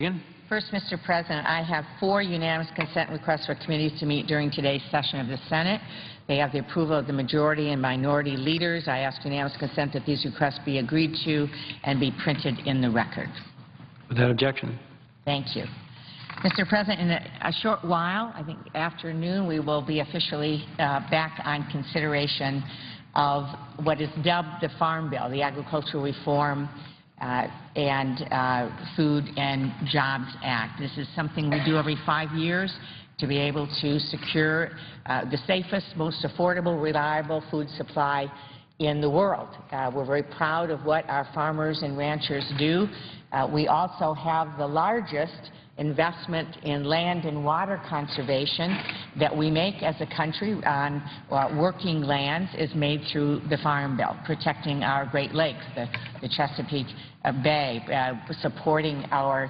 Again. First, Mr. President, I have 4 unanimous consent requests for committees to meet during today's session of the Senate. They have the approval of the majority and minority leaders. I ask unanimous consent that these requests be agreed to and be printed in the record. Without objection. Thank you. Mr. President, in a short while, I think afternoon, we will be officially back on consideration of what is dubbed the Farm Bill, the Agricultural Reform and Food and Jobs Act. This is something we do every 5 years to be able to secure the safest, most affordable, reliable food supply in the world. We're very proud of what our farmers and ranchers do. We also have the largest investment in land and water conservation that we make as a country on working lands is made through the Farm Bill, protecting our Great Lakes, the Chesapeake Bay, supporting our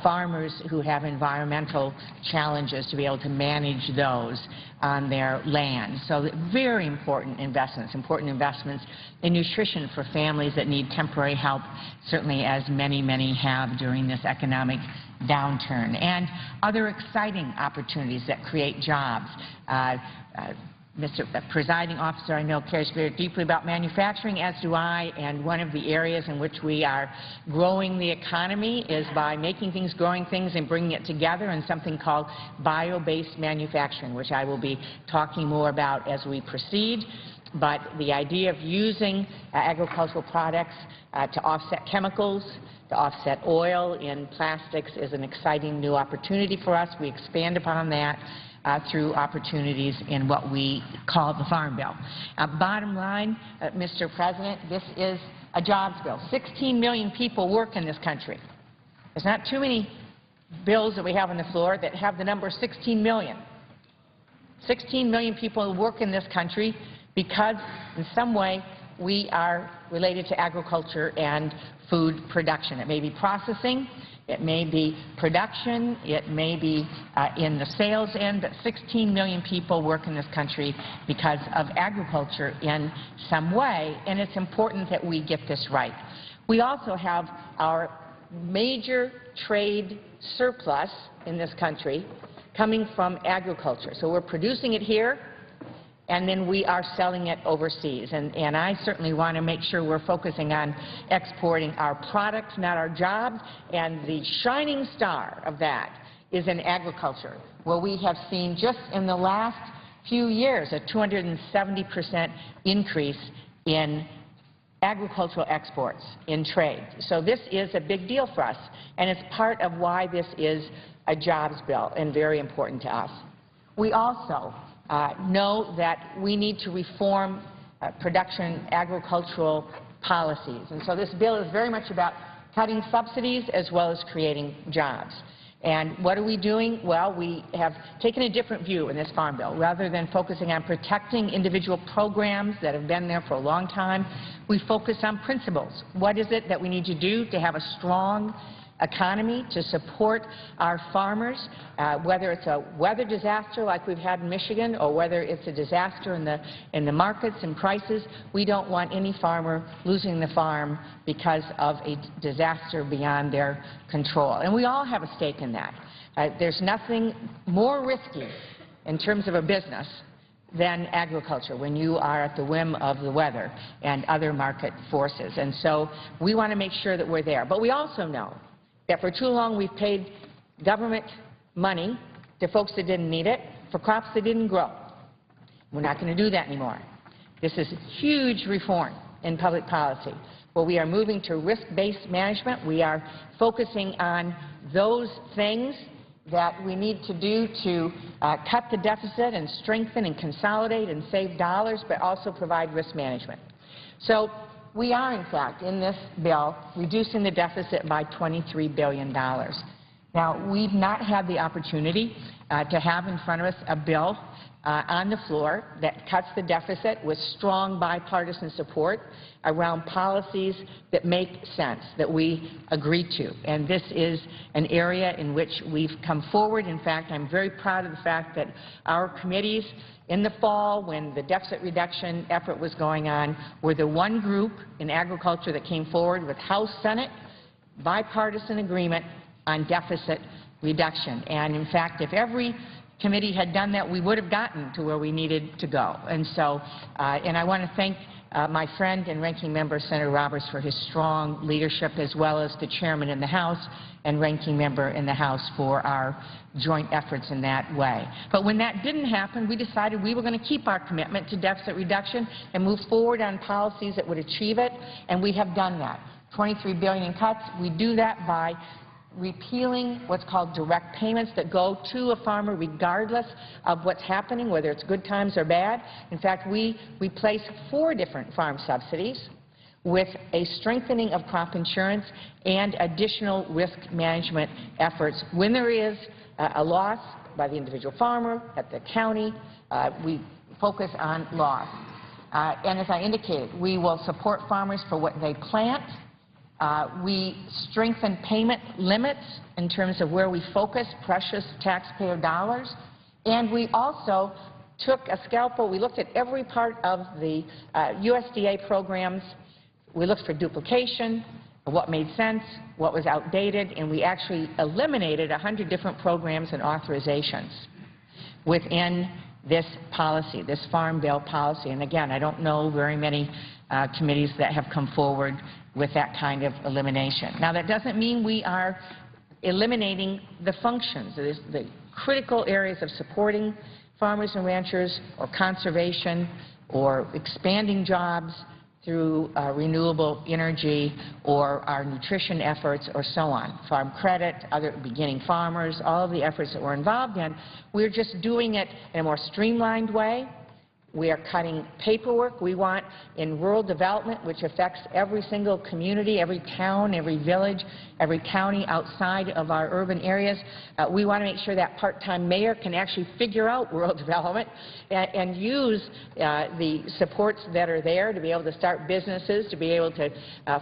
farmers who have environmental challenges to be able to manage those on their land. So very important investments in nutrition for families that need temporary help, certainly as many, many have during this economic downturn, and other exciting opportunities that create jobs. Mr. Presiding Officer, I know, cares very deeply about manufacturing, as do I, and one of the areas in which we are growing the economy is by making things, growing things, and bringing it together in something called bio-based manufacturing, which I will be talking more about as we proceed. But the idea of using agricultural products to offset chemicals, to offset oil in plastics is an exciting new opportunity for us. We expand upon that through opportunities in what we call the Farm Bill. Bottom line, Mr. President, this is a jobs bill. 16 million people work in this country. There's not too many bills that we have on the floor that have the number 16 million. 16 million people work in this country because in some way we are related to agriculture and food production. It may be processing, it may be production, it may be in the sales end, but 16 million people work in this country because of agriculture in some way, and it's important that we get this right. We also have our major trade surplus in this country coming from agriculture. So we're producing it here, and then we are selling it overseas. And I certainly want to make sure we're focusing on exporting our products, not our jobs, and the shining star of that is in agriculture, where we have seen just in the last few years a 270% increase in agricultural exports in trade. So this is a big deal for us, and it's part of why this is a jobs bill and very important to us. We also know that we need to reform production agricultural policies. And so this bill is very much about cutting subsidies as well as creating jobs. And what are we doing? Well, we have taken a different view in this Farm Bill. Rather than focusing on protecting individual programs that have been there for a long time, we focus on principles. What is it that we need to do to have a strong economy to support our farmers, whether it's a weather disaster like we've had in Michigan or whether it's a disaster in the markets and prices. We don't want any farmer losing the farm because of a disaster beyond their control. And we all have a stake in that. There's nothing more risky in terms of a business than agriculture when you are at the whim of the weather and other market forces. And so we want to make sure that we're there. But we also know that for too long we've paid government money to folks that didn't need it for crops that didn't grow. We're not going to do that anymore. This is huge reform in public policy, where we are moving to risk-based management. We are focusing on those things that we need to do to cut the deficit and strengthen and consolidate and save dollars, but also provide risk management. So we are, in fact, in this bill, reducing the deficit by $23 billion. Now, we've not had the opportunity to have in front of us a bill on the floor that cuts the deficit with strong bipartisan support around policies that make sense, that we agree to. And this is an area in which we've come forward. In fact, I'm very proud of the fact that our committees in the fall, when the deficit reduction effort was going on, were the one group in agriculture that came forward with House, Senate, bipartisan agreement on deficit reduction. And in fact, if every committee had done that, we would have gotten to where we needed to go. And so, and I want to thank my friend and ranking member, Senator Roberts, for his strong leadership, as well as the chairman in the House and ranking member in the House for our joint efforts in that way. But when that didn't happen, we decided we were going to keep our commitment to deficit reduction and move forward on policies that would achieve it, and we have done that. $23 billion in cuts. We do that by repealing what's called direct payments that go to a farmer regardless of what's happening, whether it's good times or bad. In fact, we replace 4 different farm subsidies with a strengthening of crop insurance and additional risk management efforts. When there is a loss by the individual farmer, at the county, we focus on loss. And as I indicated, we will support farmers for what they plant. We strengthen payment limits in terms of where we focus precious taxpayer dollars. And we also took a scalpel. We looked at every part of the USDA programs. We looked for duplication, what made sense, what was outdated, and we actually eliminated 100 different programs and authorizations within this policy, this Farm Bill policy. And again, I don't know very many committees that have come forward with that kind of elimination. Now, that doesn't mean we are eliminating the functions, the critical areas of supporting farmers and ranchers or conservation or expanding jobs through renewable energy or our nutrition efforts or so on, farm credit, other beginning farmers, all of the efforts that we're involved in. We're just doing it in a more streamlined way. We are cutting paperwork. We want, in rural development, which affects every single community, every town, every village, every county outside of our urban areas, we want to make sure that part-time mayor can actually figure out rural development and use the supports that are there to be able to start businesses, to be able to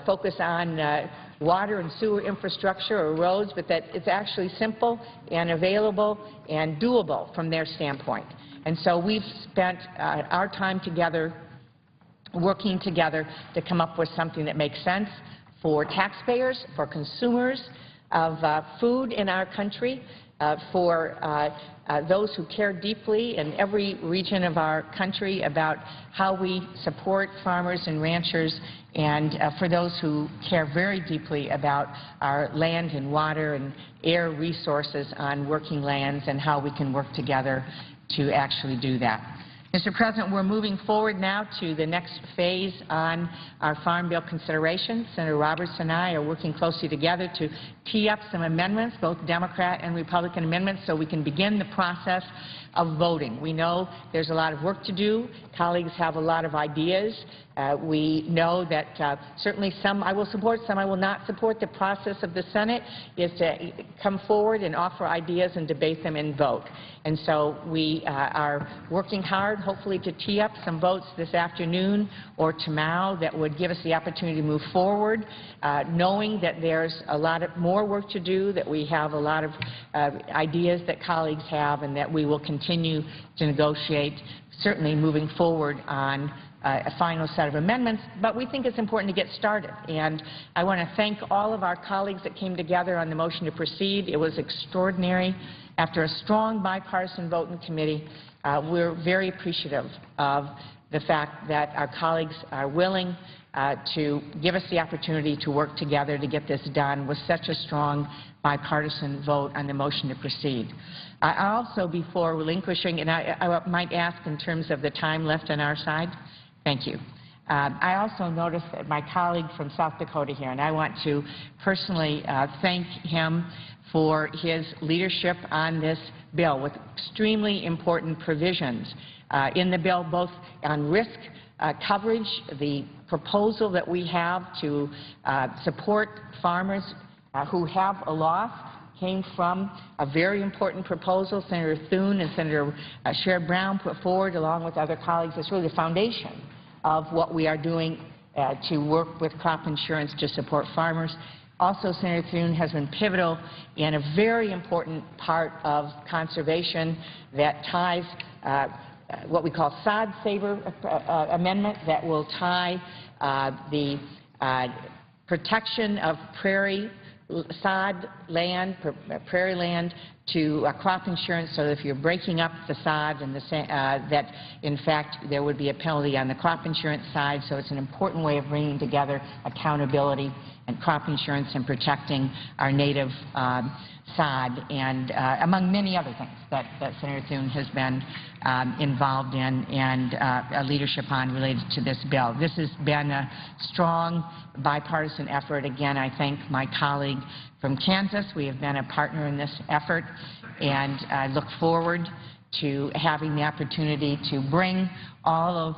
focus on water and sewer infrastructure or roads, but that it's actually simple and available and doable from their standpoint. And so we've spent our time together, working together to come up with something that makes sense for taxpayers, for consumers of food in our country, for those who care deeply in every region of our country about how we support farmers and ranchers, and for those who care very deeply about our land and water and air resources on working lands and how we can work together to actually do that. Mr. President, we're moving forward now to the next phase on our Farm Bill consideration. Senator Roberts and I are working closely together to tee up some amendments, both Democrat and Republican amendments, so we can begin the process of voting. We know there's a lot of work to do. Colleagues have a lot of ideas. We know that certainly some I will support, some I will not support. The process of the Senate is to come forward and offer ideas and debate them and vote. And so we are working hard, hopefully, to tee up some votes this afternoon or tomorrow that would give us the opportunity to move forward, knowing that there's a lot of more work to do, that we have a lot of ideas that colleagues have, and that we will continue to negotiate, certainly moving forward on a final set of amendments, but we think it's important to get started. And I want to thank all of our colleagues that came together on the motion to proceed. It was extraordinary. After a strong bipartisan vote in committee, we're very appreciative of the fact that our colleagues are willing to give us the opportunity to work together to get this done with such a strong bipartisan vote on the motion to proceed. I also, before relinquishing, and I might ask in terms of the time left on our side, thank you. I also noticed that my colleague from South Dakota here, and I want to personally thank him for his leadership on this bill with extremely important provisions in the bill, both on risk coverage, the proposal that we have to support farmers who have a loss came from a very important proposal Senator Thune and Senator Sherrod Brown put forward along with other colleagues. It's really the foundation of what we are doing to work with crop insurance to support farmers. Also, Senator Thune has been pivotal in a very important part of conservation that ties what we call sod saver amendment that will tie the protection of prairie sod land, prairie land, to crop insurance, so that if you're breaking up the sod and that in fact there would be a penalty on the crop insurance side. So it's an important way of bringing together accountability and crop insurance and protecting our native sod, and among many other things that Senator Thune has been involved in and leadership on related to this bill. This has been a strong bipartisan effort. Again, I thank my colleague from Kansas. We have been a partner in this effort, and I look forward to having the opportunity to bring all of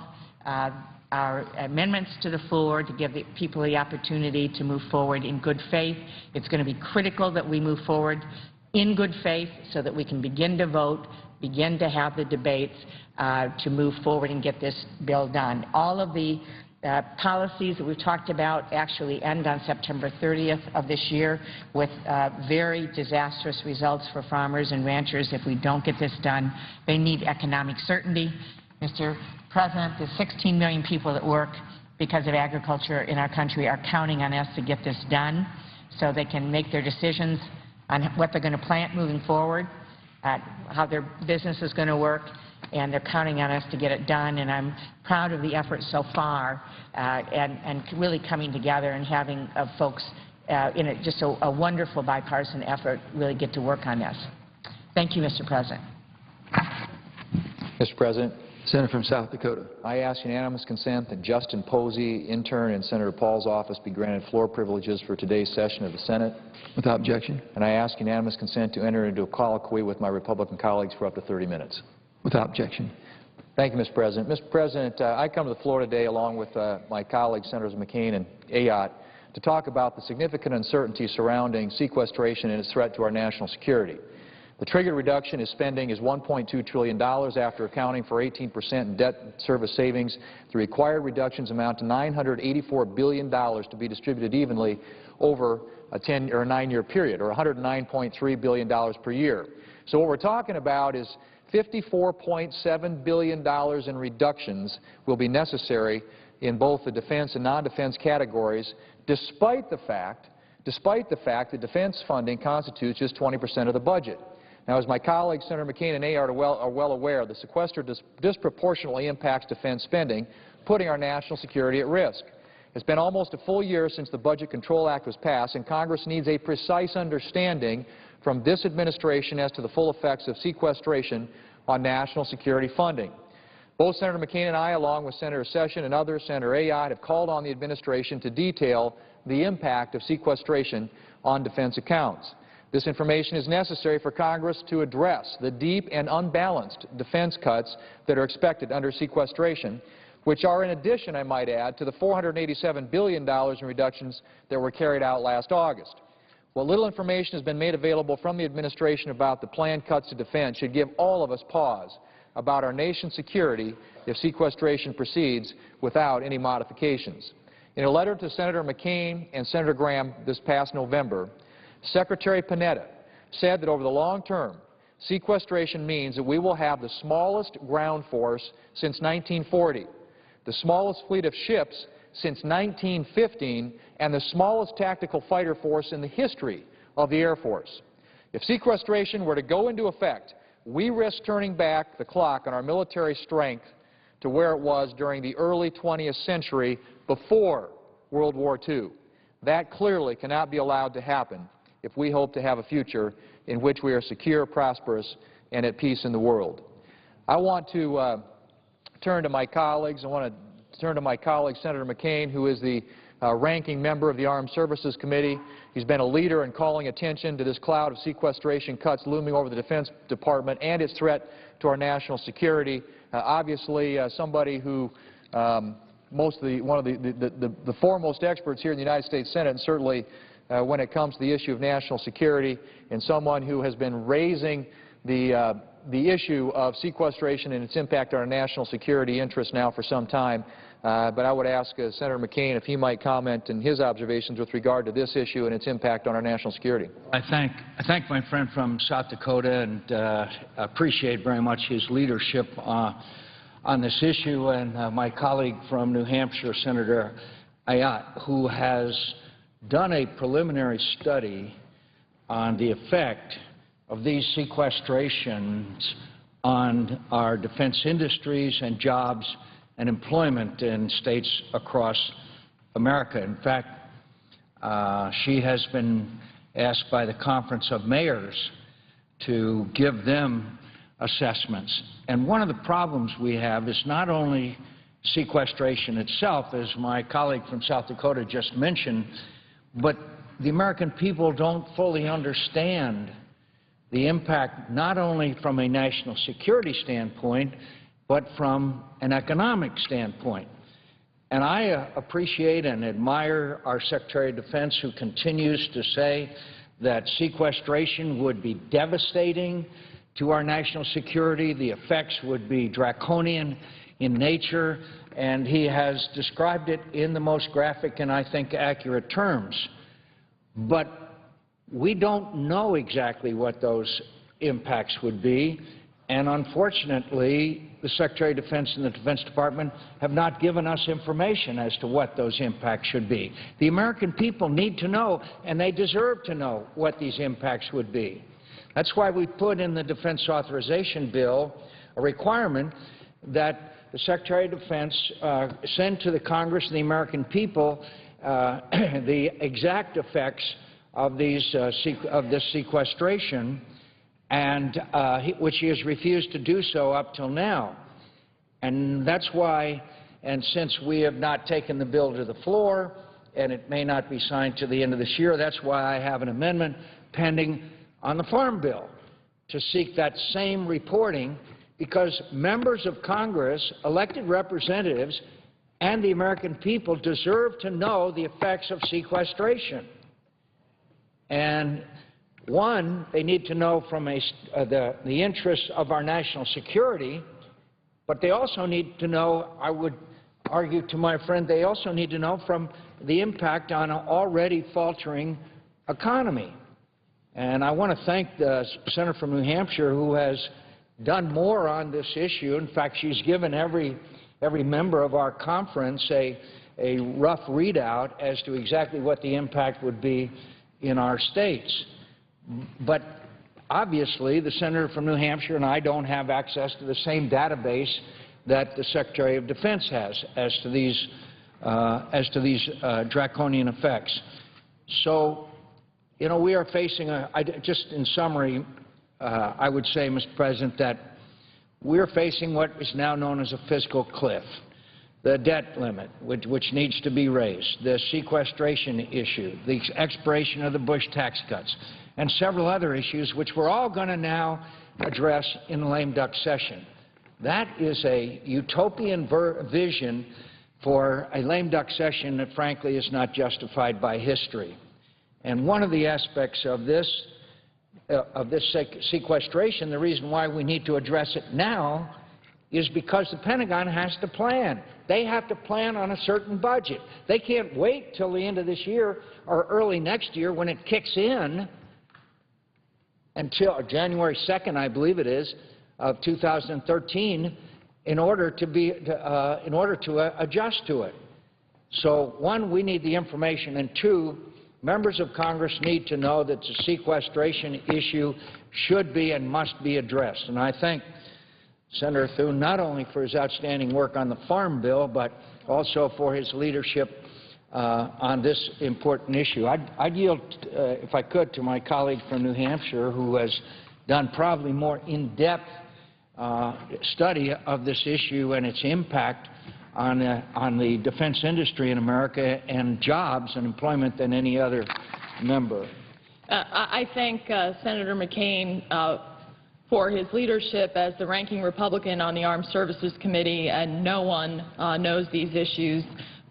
our amendments to the floor to give the people the opportunity to move forward in good faith. It's going to be critical that we move forward in good faith so that we can begin to vote, begin to have the debates to move forward and get this bill done. All of the policies that we've talked about actually end on September 30th of this year, with very disastrous results for farmers and ranchers if we don't get this done. They need economic certainty. Mr. President, the 16 million people that work because of agriculture in our country are counting on us to get this done so they can make their decisions on what they're going to plant moving forward, how their business is going to work, and they're counting on us to get it done. And I'm proud of the effort so far and really coming together and having folks in just a wonderful bipartisan effort really get to work on this. Thank you, Mr. President. Mr. President, Senator from South Dakota. I ask unanimous consent that Justin Posey, intern in Senator Paul's office, be granted floor privileges for today's session of the Senate. Without objection. And I ask unanimous consent to enter into a colloquy with my Republican colleagues for up to 30 minutes. Without objection. Thank you, Mr. President. Mr. President, I come to the floor today along with my colleagues, Senators McCain and Ayotte, to talk about the significant uncertainty surrounding sequestration and its threat to our national security. The triggered reduction in spending is $1.2 trillion after accounting for 18% in debt service savings. The required reductions amount to $984 billion to be distributed evenly over a 10 or 9-year period, or $109.3 billion per year. So what we're talking about is $54.7 billion in reductions will be necessary in both the defense and non-defense categories, despite the fact that defense funding constitutes just 20% of the budget. Now, as my colleagues, Senator McCain and Ayotte are well aware, the sequester disproportionately impacts defense spending, putting our national security at risk. It's been almost a full year since the Budget Control Act was passed, and Congress needs a precise understanding from this administration as to the full effects of sequestration on national security funding. Both Senator McCain and I, along with Senator Sessions and others, Senator Ayotte, have called on the administration to detail the impact of sequestration on defense accounts. This information is necessary for Congress to address the deep and unbalanced defense cuts that are expected under sequestration, which are in addition, I might add, to the $487 billion in reductions that were carried out last August. What little information has been made available from the administration about the planned cuts to defense should give all of us pause about our nation's security if sequestration proceeds without any modifications. In a letter to Senator McCain and Senator Graham this past November, Secretary Panetta said that over the long term, sequestration means that we will have the smallest ground force since 1940, the smallest fleet of ships since 1915, and the smallest tactical fighter force in the history of the Air Force. If sequestration were to go into effect, we risk turning back the clock on our military strength to where it was during the early 20th century before World War II. That clearly cannot be allowed to happen if we hope to have a future in which we are secure, prosperous, and at peace in the world. I want to turn to my colleagues. I want to turn to my colleague, Senator McCain, who is the ranking member of the Armed Services Committee. He's been a leader in calling attention to this cloud of sequestration cuts looming over the Defense Department and its threat to our national security. Obviously, somebody who one of the foremost experts here in the United States Senate, and certainly when it comes to the issue of national security, and someone who has been raising the issue of sequestration and its impact on our national security interests now for some time. But I would ask Senator McCain if he might comment on his observations with regard to this issue and its impact on our national security. I thank my friend from South Dakota and appreciate very much his leadership on this issue, and my colleague from New Hampshire, Senator Ayotte, who has done a preliminary study on the effect of these sequestrations on our defense industries and jobs and employment in states across America. In fact, she has been asked by the Conference of Mayors to give them assessments. And one of the problems we have is not only sequestration itself, as my colleague from South Dakota just mentioned, but the American people don't fully understand the impact not only from a national security standpoint, but from an economic standpoint. And I appreciate and admire our Secretary of Defense, who continues to say that sequestration would be devastating to our national security. The effects would be draconian in nature, and he has described it in the most graphic and, I think, accurate terms. But we don't know exactly what those impacts would be, and unfortunately, the Secretary of Defense and the Defense Department have not given us information as to what those impacts should be. The American people need to know, and they deserve to know, what these impacts would be. That's why we put in the Defense Authorization Bill a requirement that the Secretary of Defense send to the Congress and the American people the exact effects of this sequestration, and which he has refused to do so up till now. And that's why, and since we have not taken the bill to the floor, and it may not be signed to the end of this year, that's why I have an amendment pending on the Farm Bill to seek that same reporting, because members of Congress, elected representatives, and the American people deserve to know the effects of sequestration. And one, they need to know from the interests of our national security, but they also need to know, I would argue to my friend, they also need to know from the impact on an already faltering economy. And I want to thank the Senator from New Hampshire, who has done more on this issue. In fact, she's given every member of our conference a rough readout as to exactly what the impact would be in our states. But obviously, the Senator from New Hampshire and I don't have access to the same database that the Secretary of Defense has as to these draconian effects. So, you know, we are facing just in summary, I would say, Mr. President, that we're facing what is now known as a fiscal cliff. The debt limit, which needs to be raised, the sequestration issue, the expiration of the Bush tax cuts, and several other issues which we're all going to now address in the lame duck session. That is a utopian vision for a lame duck session that, frankly, is not justified by history. And one of the aspects of this sequestration, the reason why we need to address it now, is because the Pentagon has to plan. They have to plan on a certain budget. They can't wait till the end of this year or early next year when it kicks in until January 2nd, I believe it is, of 2013, in order to adjust to it. So, one, we need the information, and two, members of Congress need to know that the sequestration issue should be and must be addressed. And I thank Senator Thune not only for his outstanding work on the Farm Bill, but also for his leadership on this important issue. I'd yield, if I could, to my colleague from New Hampshire, who has done probably more in-depth study of this issue and its impact on the defense industry in America and jobs and employment than any other member. I thank Senator McCain for his leadership as the ranking Republican on the Armed Services Committee, and no one knows these issues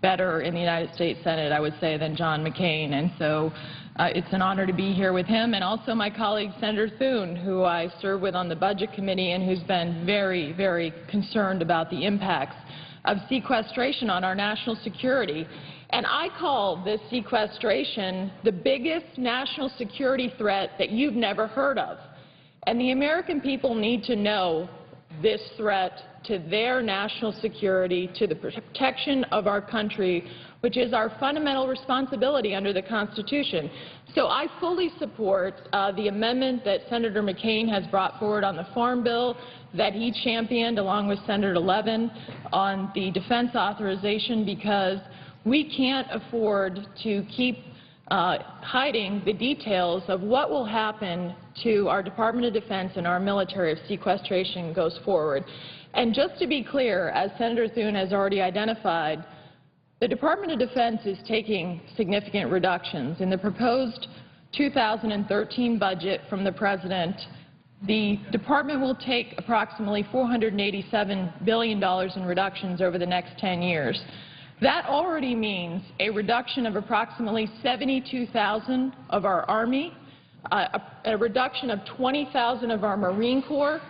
better in the United States Senate, I would say, than John McCain. And so it's an honor to be here with him, and also my colleague Senator Thune, who I serve with on the Budget Committee and who's been very, very concerned about the impacts of sequestration on our national security. And I call this sequestration the biggest national security threat that you've never heard of. And the American people need to know this threat to their national security, to the protection of our country, which is our fundamental responsibility under the Constitution. So I fully support the amendment that Senator McCain has brought forward on the Farm Bill, that he championed along with Senator Levin on the defense authorization, because we can't afford to keep hiding the details of what will happen to our Department of Defense and our military if sequestration goes forward. And just to be clear, as Senator Thune has already identified, the Department of Defense is taking significant reductions. In the proposed 2013 budget from the President, the Department will take approximately $487 billion in reductions over the next 10 years. That already means a reduction of approximately 72,000 of our Army, a reduction of 20,000 of our Marine Corps.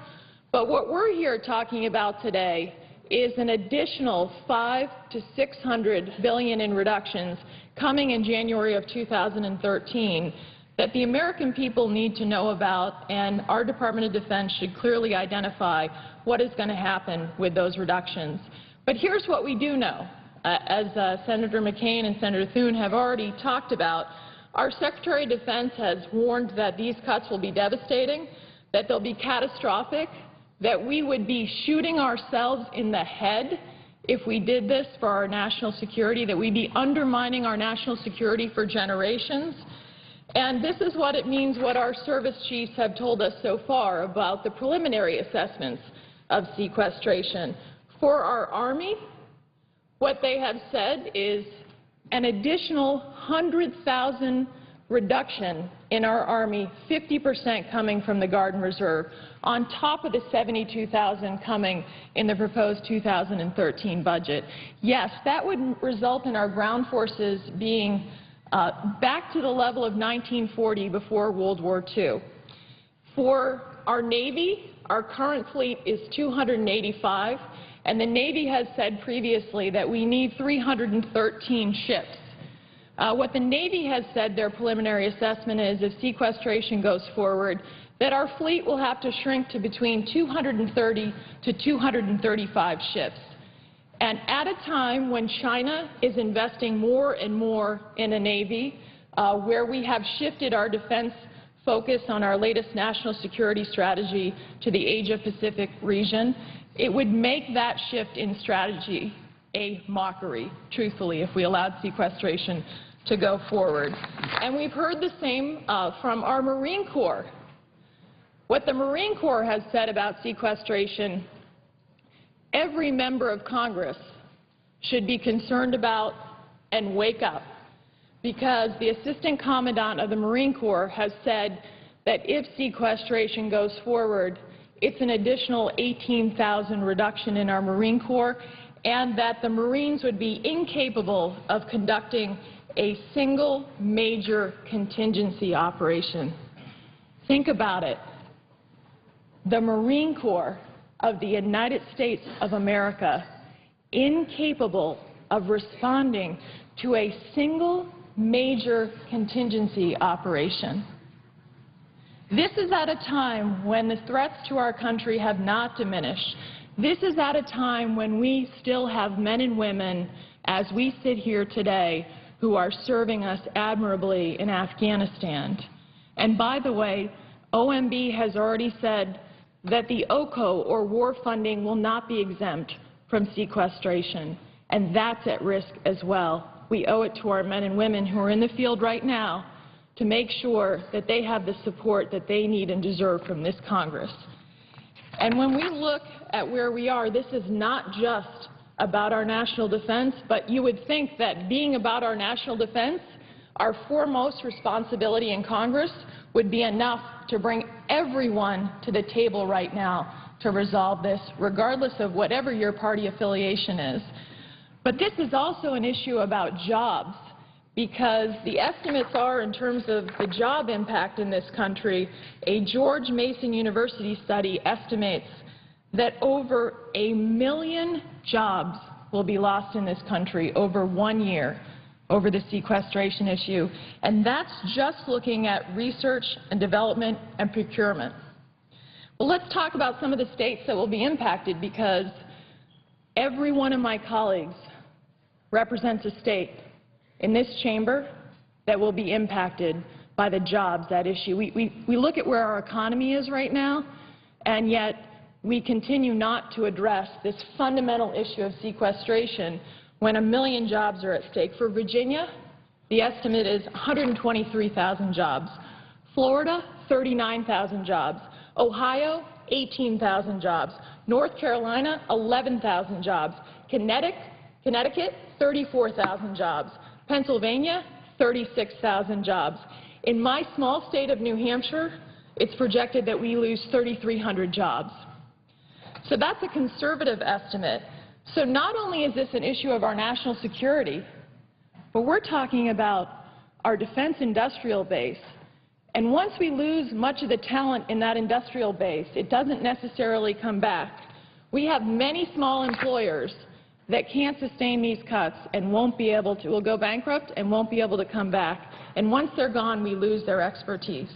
But what we're here talking about today is an additional $500 to $600 billion in reductions coming in January of 2013 that the American people need to know about, and our Department of Defense should clearly identify what is going to happen with those reductions. But here's what we do know. As Senator McCain and Senator Thune have already talked about, our Secretary of Defense has warned that these cuts will be devastating, that they'll be catastrophic, that we would be shooting ourselves in the head if we did this for our national security, that we'd be undermining our national security for generations. And this is what it means, what our service chiefs have told us so far about the preliminary assessments of sequestration. For our Army, what they have said is an additional 100,000 reduction in our Army, 50% coming from the Guard and Reserve, on top of the 72,000 coming in the proposed 2013 budget. Yes, that would result in our ground forces being back to the level of 1940 before World War II. For our Navy, our current fleet is 285, and the Navy has said previously that we need 313 ships. What the Navy has said their preliminary assessment is, if sequestration goes forward, that our fleet will have to shrink to between 230 to 235 ships. And at a time when China is investing more and more in a Navy, where we have shifted our defense focus on our latest national security strategy to the Asia-Pacific region, it would make that shift in strategy a mockery, truthfully, if we allowed sequestration to go forward. And we've heard the same from our Marine Corps. What the Marine Corps has said about sequestration, every member of Congress should be concerned about and wake up, because the Assistant Commandant of the Marine Corps has said that if sequestration goes forward, it's an additional 18,000 reduction in our Marine Corps, and that the Marines would be incapable of conducting a single major contingency operation. Think about it. The Marine Corps of the United States of America incapable of responding to a single major contingency operation. This is at a time when the threats to our country have not diminished. This is at a time when we still have men and women, as we sit here today, who are serving us admirably in Afghanistan. And by the way, OMB has already said that the OCO, or war funding, will not be exempt from sequestration, and that's at risk as well. We owe it to our men and women who are in the field right now to make sure that they have the support that they need and deserve from this Congress. And when we look at where we are, this is not just about our national defense, but you would think that being about our national defense, our foremost responsibility in Congress would be enough to bring everyone to the table right now to resolve this, regardless of whatever your party affiliation is. But this is also an issue about jobs, because the estimates are, in terms of the job impact in this country, a George Mason University study estimates that over 1 million jobs will be lost in this country over 1 year over the sequestration issue. And that's just looking at research and development and procurement. Well, let's talk about some of the states that will be impacted, because every one of my colleagues represents a state in this chamber that will be impacted by the jobs, that issue. We look at where our economy is right now, and yet we continue not to address this fundamental issue of sequestration when 1 million jobs are at stake. For Virginia, the estimate is 123,000 jobs. Florida, 39,000 jobs. Ohio, 18,000 jobs. North Carolina, 11,000 jobs. Connecticut, 34,000 jobs. Pennsylvania, 36,000 jobs. In my small state of New Hampshire, it's projected that we lose 3,300 jobs. So that's a conservative estimate. So not only is this an issue of our national security, but we're talking about our defense industrial base. And once we lose much of the talent in that industrial base, it doesn't necessarily come back. We have many small employers that can't sustain these cuts and won't be able to, will go bankrupt and won't be able to come back. And once they're gone, we lose their expertise.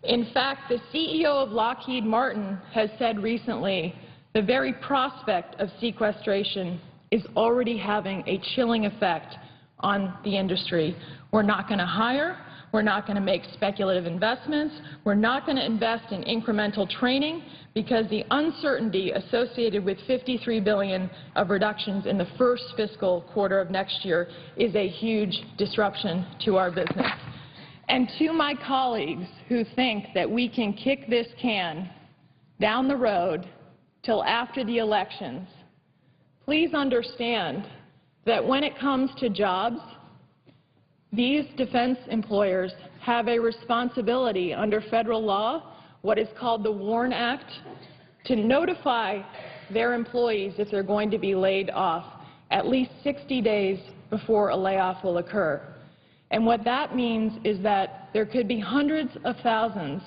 In fact, the CEO of Lockheed Martin has said recently the very prospect of sequestration is already having a chilling effect on the industry. We're not going to hire. We're not going to make speculative investments. We're not going to invest in incremental training, because the uncertainty associated with $53 billion of reductions in the first fiscal quarter of next year is a huge disruption to our business. And to my colleagues who think that we can kick this can down the road till after the elections, please understand that when it comes to jobs, these defense employers have a responsibility under federal law, what is called the WARN Act, to notify their employees if they're going to be laid off at least 60 days before a layoff will occur. And what that means is that there could be hundreds of thousands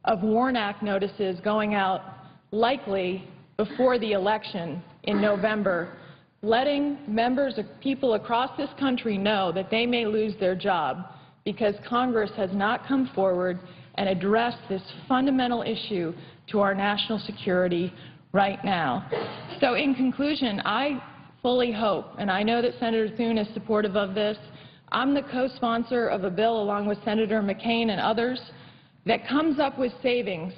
of WARN Act notices going out, likely before the election in November, letting members of people across this country know that they may lose their job because Congress has not come forward and addressed this fundamental issue to our national security right now. So in conclusion, I fully hope, and I know that Senator Thune is supportive of this, I'm the co-sponsor of a bill along with Senator McCain and others that comes up with savings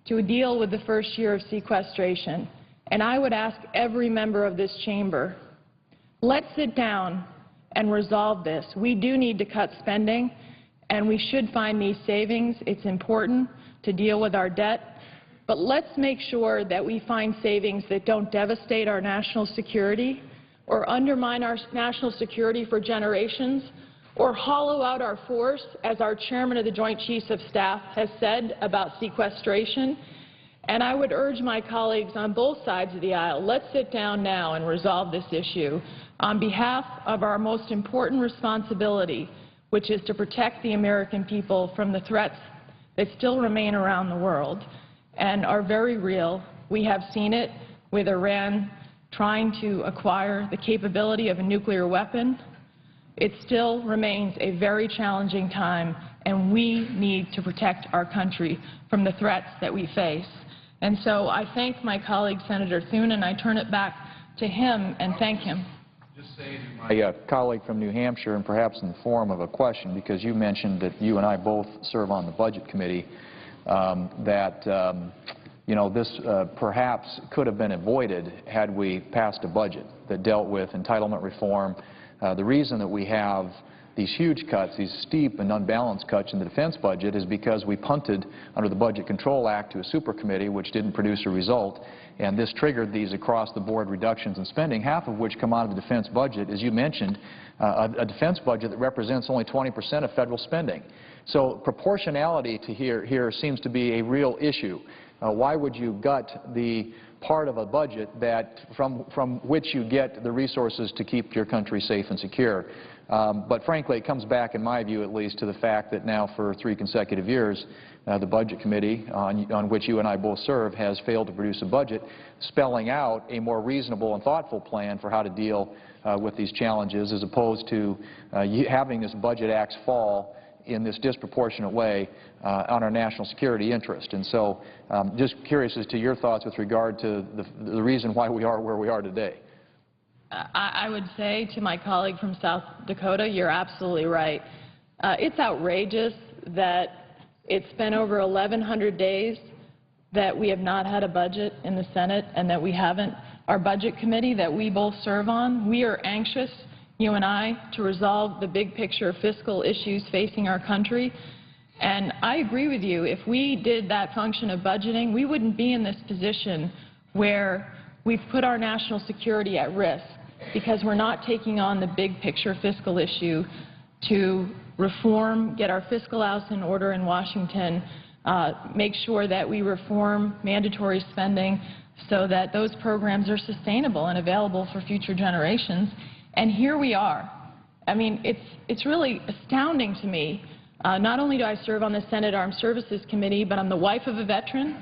to deal with the first year of sequestration. And I would ask every member of this chamber, let's sit down and resolve this. We do need to cut spending, and we should find these savings. It's important to deal with our debt. But let's make sure that we find savings that don't devastate our national security or undermine our national security for generations or hollow out our force, as our chairman of the Joint Chiefs of Staff has said about sequestration. And I would urge my colleagues on both sides of the aisle, let's sit down now and resolve this issue on behalf of our most important responsibility, which is to protect the American people from the threats that still remain around the world and are very real. We have seen it with Iran trying to acquire the capability of a nuclear weapon. It still remains a very challenging time, and we need to protect our country from the threats that we face. And so I thank my colleague, Senator Thune, and I turn it back to him and thank him. Just say to my colleague from New Hampshire, and perhaps in the form of a question, because you mentioned that you and I both serve on the Budget Committee, this perhaps could have been avoided had we passed a budget that dealt with entitlement reform. The reason that we have these huge cuts, these steep and unbalanced cuts in the defense budget, is because we punted under the Budget Control Act to a super committee which didn't produce a result, and this triggered these across-the-board reductions in spending, half of which come out of the defense budget, as you mentioned, a defense budget that represents only 20% of federal spending. So proportionality to here seems to be a real issue. Why would you gut the part of a budget that from which you get the resources to keep your country safe and secure? But frankly, it comes back, in my view at least, to the fact that now for 3 consecutive years, the Budget Committee, on which you and I both serve, has failed to produce a budget spelling out a more reasonable and thoughtful plan for how to deal with these challenges, as opposed to having this budget axe fall in this disproportionate way on our national security interest. And so just curious as to your thoughts with regard to the reason why we are where we are today. I would say to my colleague from South Dakota, you're absolutely right. It's outrageous that it's been over 1,100 days that we have not had a budget in the Senate and that we haven't. Our budget committee that we both serve on, we are anxious, you and I, to resolve the big picture fiscal issues facing our country. And I agree with you. If we did that function of budgeting, we wouldn't be in this position where we've put our national security at risk because we're not taking on the big picture fiscal issue to reform, get our fiscal house in order in Washington, make sure that we reform mandatory spending so that those programs are sustainable and available for future generations. And here we are. I mean, it's really astounding to me. Not only do I serve on the Senate Armed Services Committee, but I'm the wife of a veteran,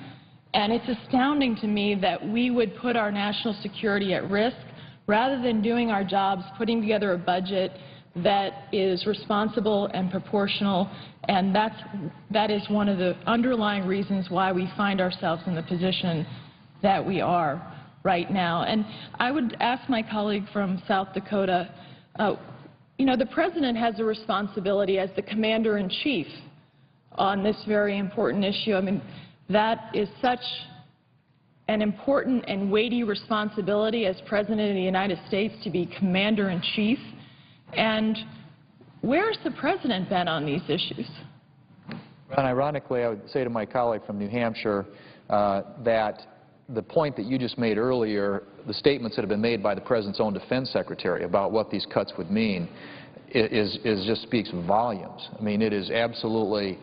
and it's astounding to me that we would put our national security at risk rather than doing our jobs, putting together a budget that is responsible and proportional, and that is one of the underlying reasons why we find ourselves in the position that we are right now. And I would ask my colleague from South Dakota, you know, the President has a responsibility as the Commander-in-Chief on this very important issue. I mean, that is such an important and weighty responsibility as President of the United States to be Commander-in-Chief. And where's the President been on these issues? And ironically, I would say to my colleague from New Hampshire that the point that you just made earlier, the statements that have been made by the President's own Defense Secretary about what these cuts would mean is just speaks volumes. I mean, it is absolutely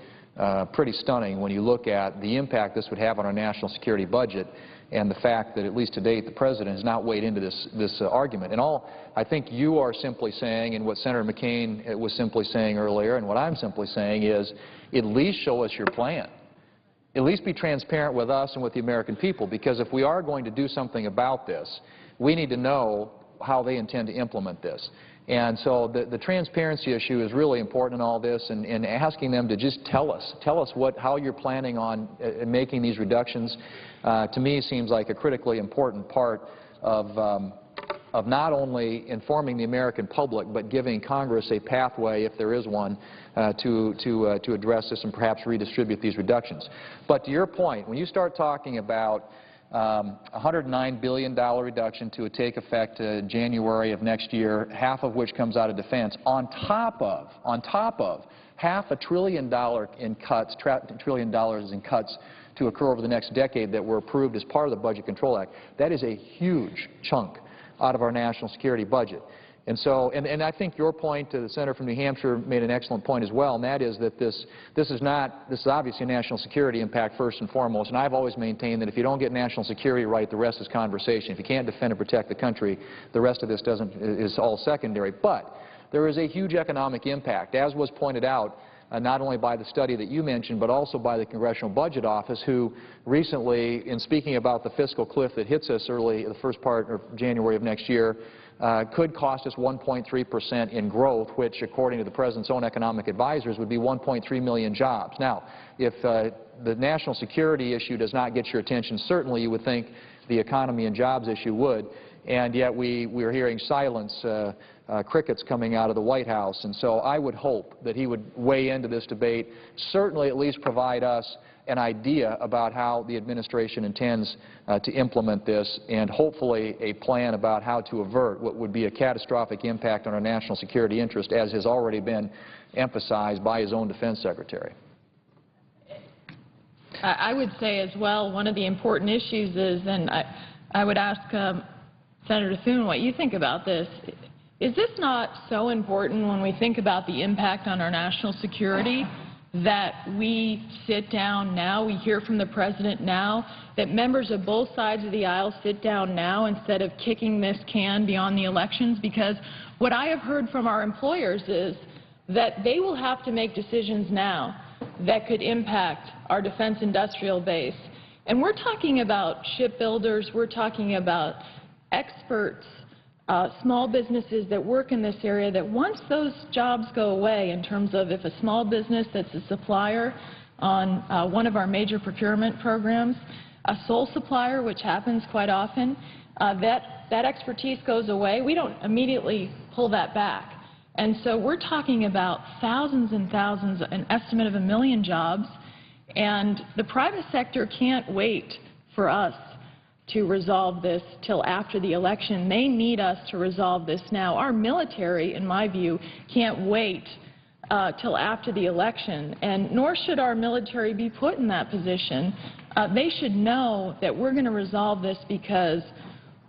pretty stunning when you look at the impact this would have on our national security budget and the fact that, at least to date, the President has not weighed into this argument. And all I think you are simply saying, and what Senator McCain was simply saying earlier, and what I'm simply saying is, at least show us your plan. At least be transparent with us and with the American people, because if we are going to do something about this, we need to know how they intend to implement this. And so the transparency issue is really important in all this, and asking them to just tell us how you're planning on making these reductions, to me seems like a critically important part of not only informing the American public, but giving Congress a pathway, if there is one, to address this and perhaps redistribute these reductions. But to your point, when you start talking about $109 billion reduction to take effect January of next year, half of which comes out of defense, on top of $500 billion in cuts, $1 trillion in cuts to occur over the next decade that were approved as part of the Budget Control Act. That is a huge chunk out of our national security budget. And so, and I think your point to the Senator from New Hampshire made an excellent point as well, and that is that this is obviously a national security impact first and foremost, and I've always maintained that if you don't get national security right, the rest is conversation. If you can't defend and protect the country, the rest of this is all secondary. But there is a huge economic impact, as was pointed out not only by the study that you mentioned, but also by the Congressional Budget Office, who recently, in speaking about the fiscal cliff that hits us early, the first part of January of next year, could cost us 1.3% in growth, which, according to the President's own economic advisors, would be 1.3 million jobs. Now, if the national security issue does not get your attention, certainly you would think the economy and jobs issue would, and yet we're hearing silence, crickets coming out of the White House. And so I would hope that he would weigh into this debate, certainly at least provide us an idea about how the administration intends to implement this, and hopefully a plan about how to avert what would be a catastrophic impact on our national security interest, as has already been emphasized by his own Defense Secretary. I would say as well, one of the important issues is, and I would ask Senator Thune what you think about this, is this not so important when we think about the impact on our national security that we sit down now, we hear from the President now, that members of both sides of the aisle sit down now instead of kicking this can beyond the elections? Because what I have heard from our employers is that they will have to make decisions now that could impact our defense industrial base. And we're talking about shipbuilders, we're talking about experts, small businesses that work in this area, that once those jobs go away, in terms of if a small business that's a supplier on one of our major procurement programs, a sole supplier, which happens quite often, that expertise goes away, we don't immediately pull that back. And so we're talking about thousands and thousands, an estimate of 1 million jobs, and the private sector can't wait for us to resolve this till after the election. They need us to resolve this now. Our military, in my view, can't wait till after the election, and nor should our military be put in that position. They should know that we're going to resolve this because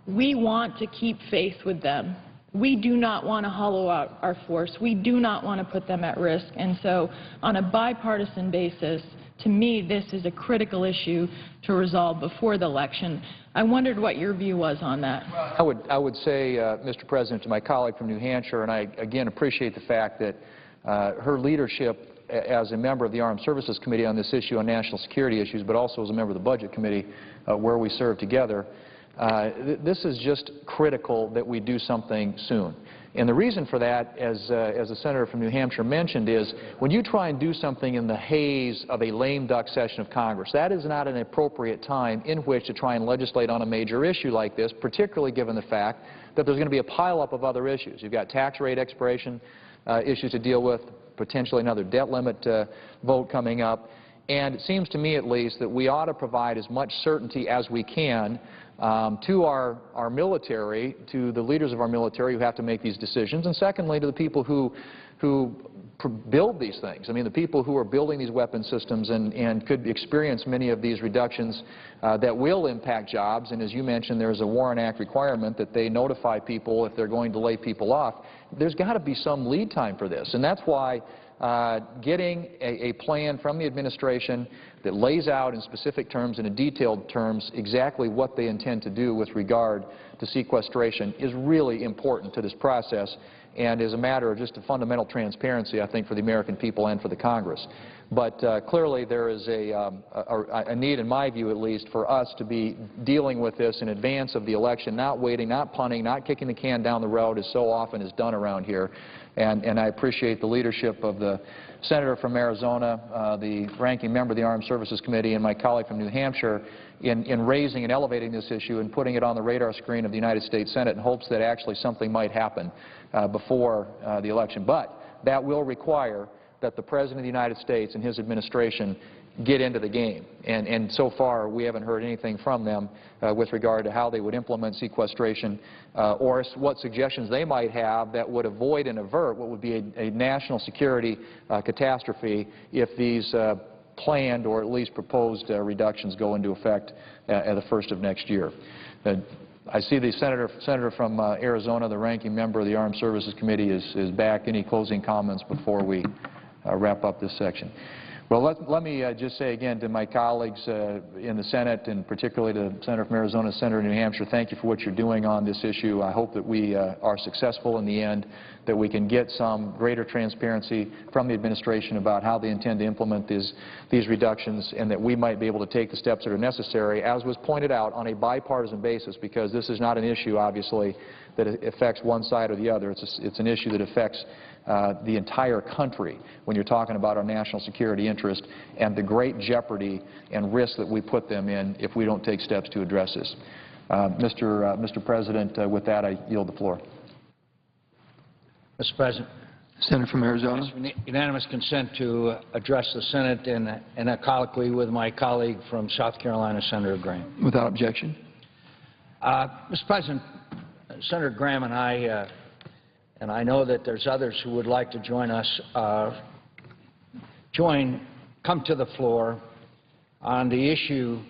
we want to keep faith with them. We do not want to hollow out our force. We do not want to put them at risk. And so on a bipartisan basis, to me, this is a critical issue to resolve before the election. I wondered what your view was on that. I would say, Mr. President, to my colleague from New Hampshire, and I again appreciate the fact that her leadership as a member of the Armed Services Committee on this issue on national security issues, but also as a member of the Budget Committee where we serve together, this is just critical that we do something soon. And the reason for that, as the senator from New Hampshire mentioned, is when you try and do something in the haze of a lame duck session of Congress, that is not an appropriate time in which to try and legislate on a major issue like this, particularly given the fact that there's going to be a pileup of other issues. You've got tax rate expiration issues to deal with, potentially another debt limit vote coming up. And it seems to me, at least, that we ought to provide as much certainty as we can to our military, to the leaders of our military who have to make these decisions, and secondly, to the people who build these things. I mean, the people who are building these weapon systems and could experience many of these reductions that will impact jobs. And as you mentioned, there's a Warren Act requirement that they notify people if they're going to lay people off. There's got to be some lead time for this, and that's why getting a plan from the administration that lays out in specific terms and in detailed terms exactly what they intend to do with regard to sequestration is really important to this process and is a matter of just a fundamental transparency, I think, for the American people and for the Congress. But clearly there is a need, in my view at least, for us to be dealing with this in advance of the election, not waiting, not punting, not kicking the can down the road as so often is done around here. And I appreciate the leadership of the senator from Arizona, the ranking member of the Armed Services Committee, and my colleague from New Hampshire in raising and elevating this issue and putting it on the radar screen of the United States Senate in hopes that actually something might happen before the election. But that will require that the President of the United States and his administration get into the game. And so far, we haven't heard anything from them with regard to how they would implement sequestration or what suggestions they might have that would avoid and avert what would be a national security catastrophe if these planned or at least proposed reductions go into effect at the first of next year. I see the senator from Arizona, the ranking member of the Armed Services Committee, is back. Any closing comments before we wrap up this section? Well, let me just say again to my colleagues in the Senate, and particularly to the Senator from Arizona, Senator in New Hampshire, thank you for what you're doing on this issue. I hope that we are successful in the end, that we can get some greater transparency from the administration about how they intend to implement these reductions, and that we might be able to take the steps that are necessary, as was pointed out, on a bipartisan basis, because this is not an issue, obviously, that affects one side or the other. It's an issue that affects the entire country when you're talking about our national security interest and the great jeopardy and risk that we put them in if we don't take steps to address this. Mr. President, with that, I yield the floor. Mr. President. Senator from Arizona. Unanimous consent to address the Senate in a colloquy with my colleague from South Carolina, Senator Graham. Without objection. Mr. President, Senator Graham and I know that there's others who would like to join us, come to the floor on the issue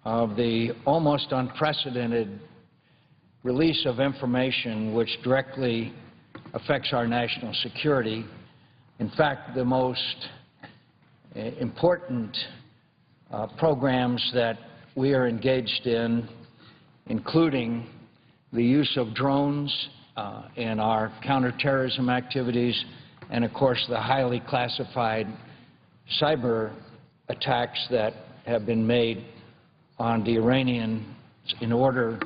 of the almost unprecedented release of information which directly affects our national security. In fact, the most important programs that we are engaged in, including the use of drones in our counterterrorism activities, and of course the highly classified cyber attacks that have been made on the Iranians in order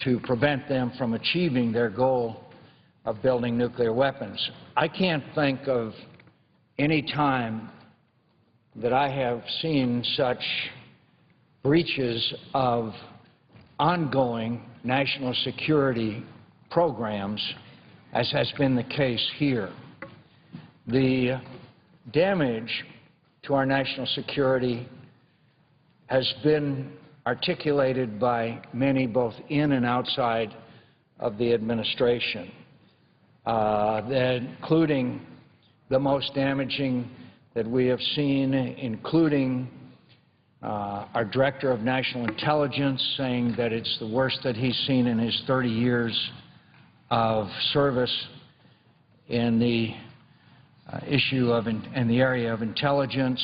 to prevent them from achieving their goal of building nuclear weapons. I can't think of any time that I have seen such breaches of ongoing national security programs as has been the case here. The damage to our national security has been articulated by many both in and outside of the administration, including the most damaging that we have seen, including our Director of National Intelligence saying that it's the worst that he's seen in his 30 years of service in the issue of in the area of intelligence.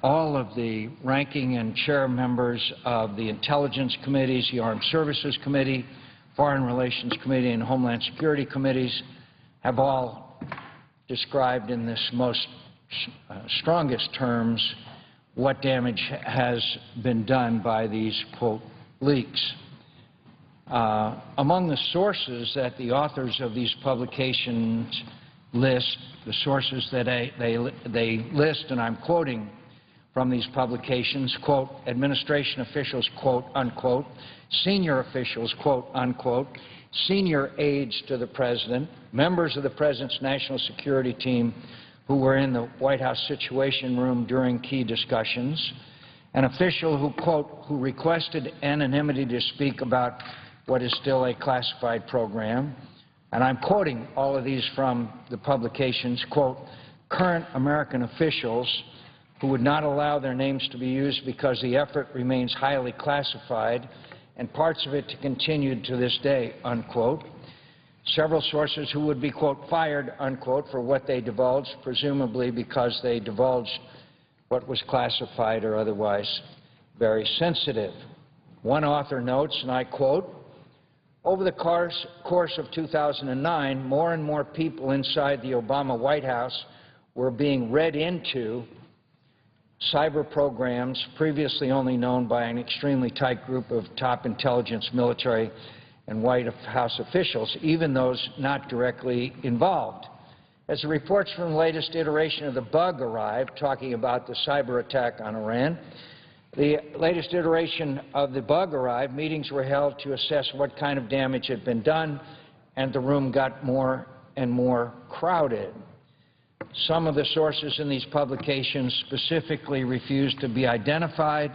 All of the ranking and chair members of the Intelligence Committees, the Armed Services Committee, Foreign Relations Committee, and Homeland Security Committees have all described in this most strongest terms what damage has been done by these, quote, leaks. Among the sources that the authors of these publications list, the sources that they list, and I'm quoting from these publications, quote, administration officials, quote, unquote, senior officials, quote, unquote, senior aides to the President, members of the President's national security team who were in the White House Situation Room during key discussions, an official who, quote, who requested anonymity to speak about what is still a classified program, and I'm quoting all of these from the publications, quote, current American officials who would not allow their names to be used because the effort remains highly classified and parts of it to continue to this day, unquote. Several sources who would be, quote, fired, unquote, for what they divulged, presumably because they divulged what was classified or otherwise very sensitive. One author notes, and I quote, over the course of 2009, more and more people inside the Obama White House were being read into cyber programs previously only known by an extremely tight group of top intelligence, military, and White House officials, even those not directly involved. As the reports from the latest iteration of the bug arrived, talking about the cyber attack on Iran, the latest iteration of the bug arrived, meetings were held to assess what kind of damage had been done, and the room got more and more crowded. Some of the sources in these publications specifically refused to be identified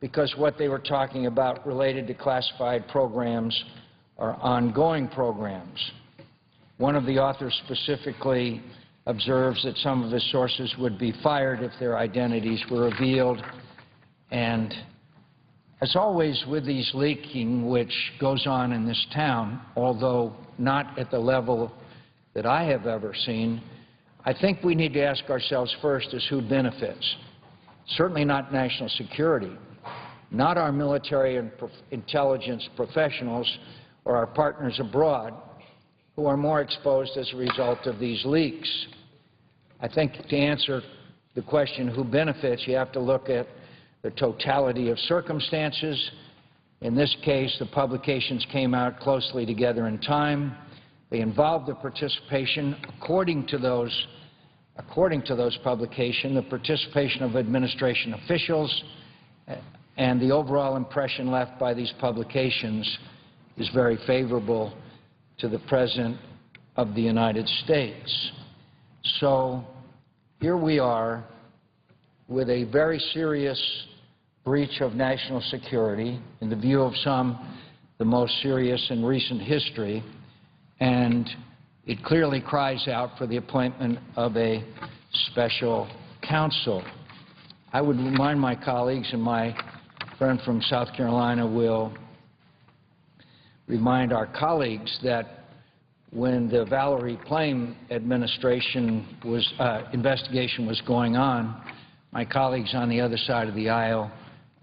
because what they were talking about related to classified programs or ongoing programs. One of the authors specifically observes that some of his sources would be fired if their identities were revealed. And as always with these leaking, which goes on in this town, although not at the level that I have ever seen, I think we need to ask ourselves first is who benefits. Certainly not national security, not our military and intelligence professionals or our partners abroad who are more exposed as a result of these leaks. I think to answer the question who benefits, you have to look at the totality of circumstances. In this case, the publications came out closely together in time. They involved the participation, according to those publications, the participation of administration officials, and the overall impression left by these publications is very favorable to the President of the United States. So here we are with a very serious breach of national security, in the view of some, the most serious in recent history, and it clearly cries out for the appointment of a special counsel. I would remind my colleagues, and my friend from South Carolina will remind our colleagues, that when the Valerie Plame investigation was going on, my colleagues on the other side of the aisle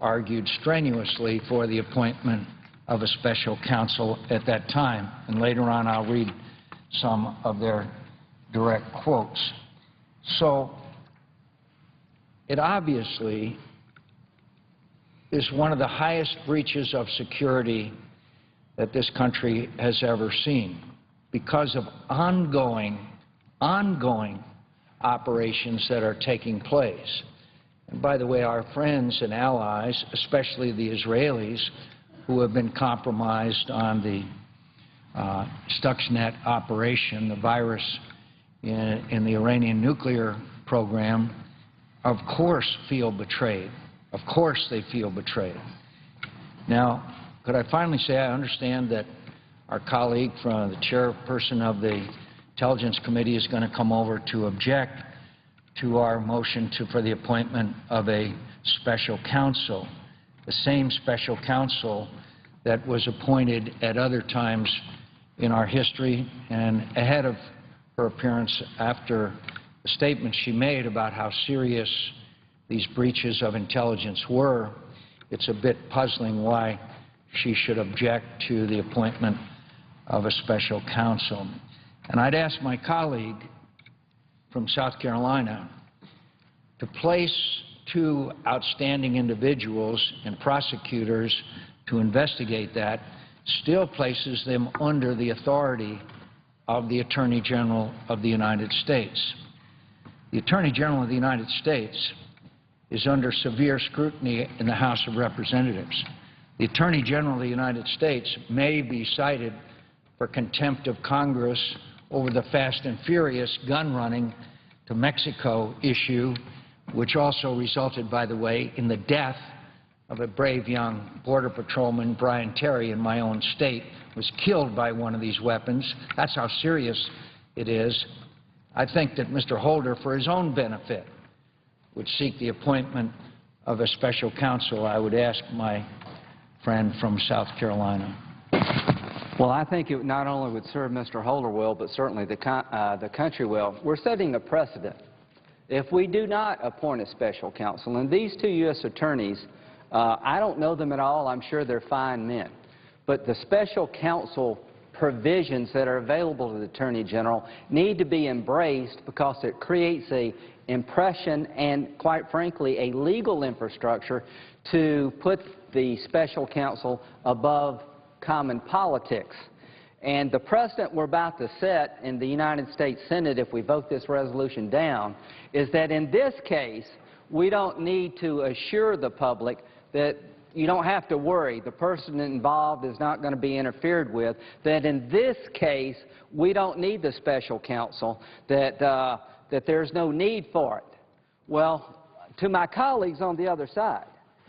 argued strenuously for the appointment of a special counsel at that time. And later on, I'll read some of their direct quotes. So it obviously is one of the highest breaches of security that this country has ever seen because of ongoing operations that are taking place. And by the way, our friends and allies, especially the Israelis, who have been compromised on the Stuxnet operation, the virus in the Iranian nuclear program, of course feel betrayed. Of course they feel betrayed. Now, could I finally say I understand that our colleague from the chairperson of the Intelligence Committee is going to come over to object to our motion for the appointment of a special counsel, the same special counsel that was appointed at other times in our history, and ahead of her appearance after the statement she made about how serious these breaches of intelligence were, it's a bit puzzling why she should object to the appointment of a special counsel. And I'd ask my colleague from South Carolina to place two outstanding individuals and prosecutors to investigate that, still places them under the authority of the Attorney General of the United States. The Attorney General of the United States is under severe scrutiny in the House of Representatives. The Attorney General of the United States may be cited for contempt of Congress over the fast and furious gun running to Mexico issue, which also resulted, by the way, in the death of a brave young Border Patrolman, Brian Terry, in my own state, was killed by one of these weapons. That's how serious it is. I think that Mr. Holder, for his own benefit, would seek the appointment of a special counsel. I would ask my friend from South Carolina. Well, I think it not only would serve Mr. Holder well, but certainly the country well. We're setting a precedent. If we do not appoint a special counsel, and these two U.S. attorneys, I don't know them at all. I'm sure they're fine men. But the special counsel provisions that are available to the Attorney General need to be embraced because it creates an impression and, quite frankly, a legal infrastructure to put the special counsel above common politics. And the precedent we're about to set in the United States Senate, if we vote this resolution down, is that in this case, we don't need to assure the public that you don't have to worry, the person involved is not going to be interfered with, that in this case, we don't need the special counsel, that there's no need for it. Well, to my colleagues on the other side,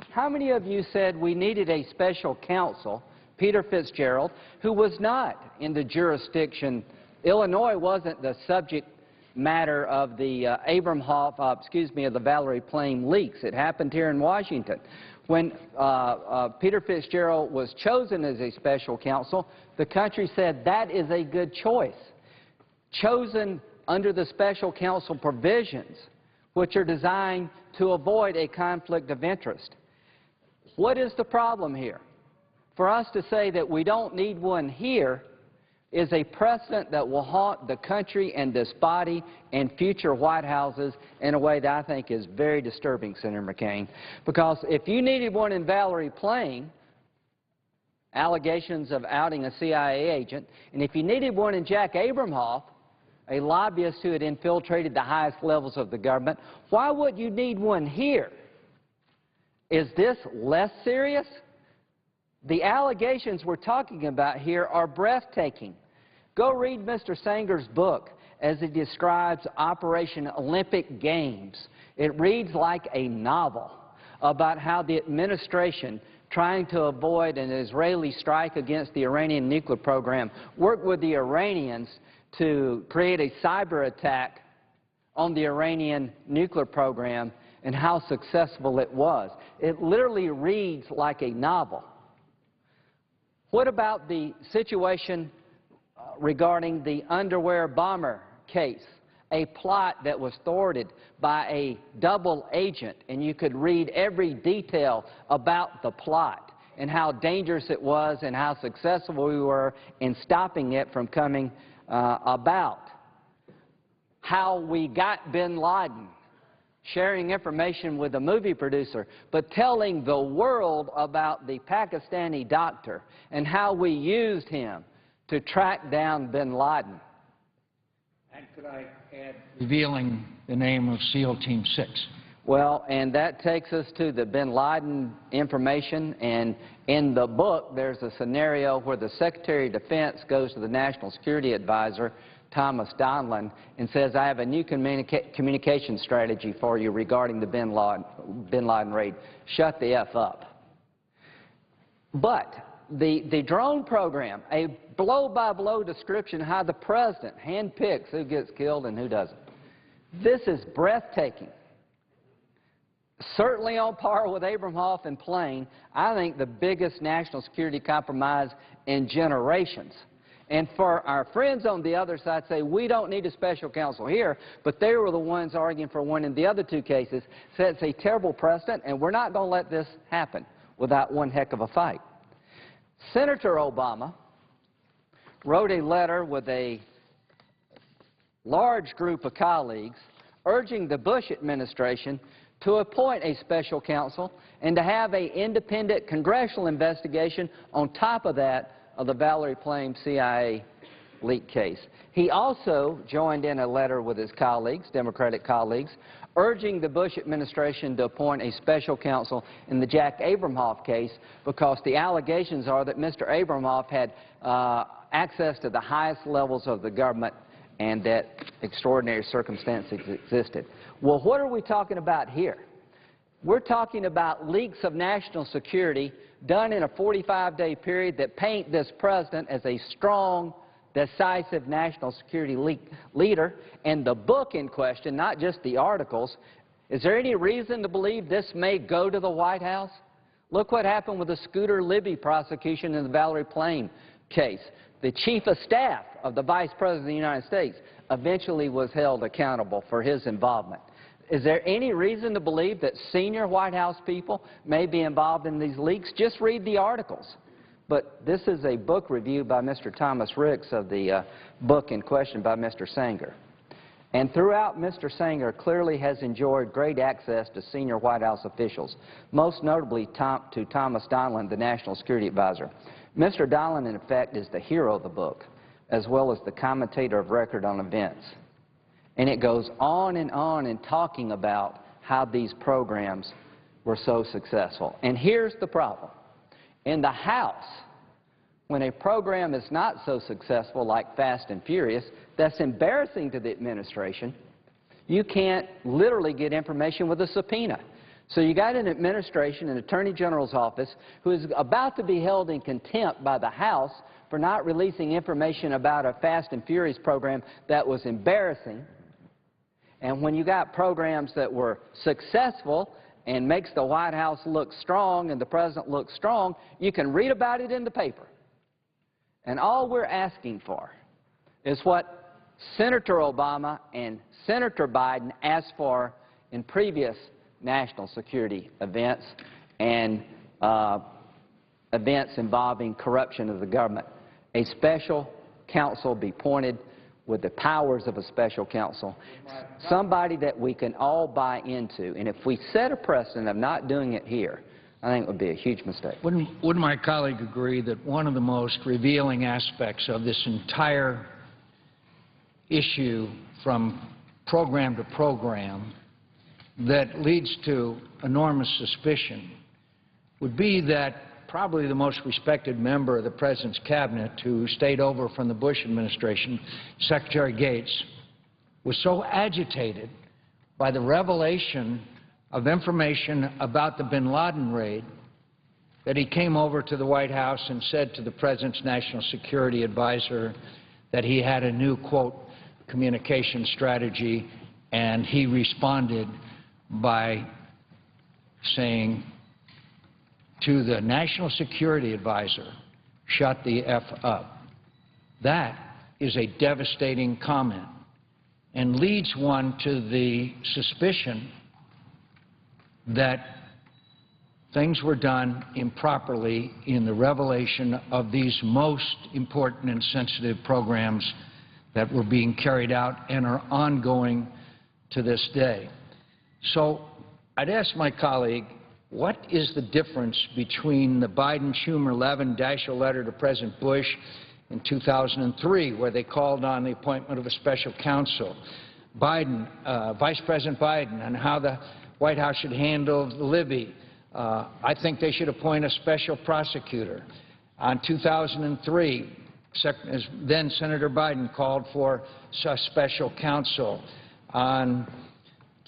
how many of you said we needed a special counsel, Peter Fitzgerald, who was not in the jurisdiction? Illinois wasn't the subject matter of the of the Valerie Plame leaks. It happened here in Washington. When Peter Fitzgerald was chosen as a special counsel, the country said that is a good choice. Chosen under the special counsel provisions, which are designed to avoid a conflict of interest. What is the problem here? For us to say that we don't need one here is a precedent that will haunt the country and this body and future White Houses in a way that I think is very disturbing, Senator McCain. Because if you needed one in Valerie Plame, allegations of outing a CIA agent, and if you needed one in Jack Abramoff, a lobbyist who had infiltrated the highest levels of the government, why would you need one here? Is this less serious? The allegations we're talking about here are breathtaking. Go read Mr. Sanger's book as he describes Operation Olympic Games. It reads like a novel about how the administration, trying to avoid an Israeli strike against the Iranian nuclear program, worked with the Iranians to create a cyber attack on the Iranian nuclear program and how successful it was. It literally reads like a novel. What about the situation regarding the underwear bomber case, a plot that was thwarted by a double agent, and you could read every detail about the plot and how dangerous it was and how successful we were in stopping it from coming about. How we got bin Laden, sharing information with a movie producer, but telling the world about the Pakistani doctor and how we used him to track down bin Laden. And could I add, revealing the name of SEAL Team 6? Well, and that takes us to the bin Laden information, and in the book there's a scenario where the Secretary of Defense goes to the National Security Advisor, Thomas Donilon, and says, I have a new communication strategy for you regarding the bin Laden raid. Shut the F up. But the drone program, a blow-by-blow description of how the President handpicks who gets killed and who doesn't. This is breathtaking. Certainly on par with Abramoff and Plain, I think the biggest national security compromise in generations. And for our friends on the other side say, we don't need a special counsel here, but they were the ones arguing for one in the other two cases, said it's a terrible precedent, and we're not going to let this happen without one heck of a fight. Senator Obama wrote a letter with a large group of colleagues urging the Bush administration to appoint a special counsel and to have an independent congressional investigation on top of that of the Valerie Plame CIA leak case. He also joined in a letter with his colleagues, Democratic colleagues, urging the Bush administration to appoint a special counsel in the Jack Abramoff case because the allegations are that Mr. Abramoff had access to the highest levels of the government and that extraordinary circumstances existed. Well, what are we talking about here? We're talking about leaks of national security done in a 45-day period that paint this president as a strong, decisive national security leader. And the book in question, not just the articles, is there any reason to believe this may go to the White House? Look what happened with the Scooter Libby prosecution in the Valerie Plame case. The chief of staff of the Vice President of the United States eventually was held accountable for his involvement. Is there any reason to believe that senior White House people may be involved in these leaks? Just read the articles. But this is a book review by Mr. Thomas Ricks of the book in question by Mr. Sanger. And throughout, Mr. Sanger clearly has enjoyed great access to senior White House officials, most notably to Thomas Donilon, the National Security Advisor. Mr. Donilon, in effect, is the hero of the book, as well as the commentator of record on events. And it goes on in talking about how these programs were so successful. And here's the problem. In the House, when a program is not so successful like Fast and Furious, that's embarrassing to the administration, you can't literally get information with a subpoena. So you got an administration, an Attorney General's office, who is about to be held in contempt by the House for not releasing information about a Fast and Furious program that was embarrassing. And when you got programs that were successful and makes the White House look strong and the President look strong, you can read about it in the paper. And all we're asking for is what Senator Obama and Senator Biden asked for in previous national security events and events involving corruption of the government. A special counsel be appointed with the powers of a special counsel, somebody that we can all buy into. And if we set a precedent of not doing it here, I think it would be a huge mistake. Wouldn't my colleague agree that one of the most revealing aspects of this entire issue from program to program that leads to enormous suspicion would be that probably the most respected member of the President's cabinet who stayed over from the Bush administration, Secretary Gates, was so agitated by the revelation of information about the bin Laden raid that he came over to the White House and said to the President's National Security Advisor that he had a new, quote, communication strategy, and he responded by saying to the National Security Advisor, shut the F up. That is a devastating comment and leads one to the suspicion that things were done improperly in the revelation of these most important and sensitive programs that were being carried out and are ongoing to this day. So I'd ask my colleague, what is the difference between the Biden-Schumer-Levin-Daschle letter to President Bush in 2003, where they called on the appointment of a special counsel, Vice President Biden, and how the White House should handle Libya? I think they should appoint a special prosecutor. On 2003, then Senator Biden called for a special counsel. On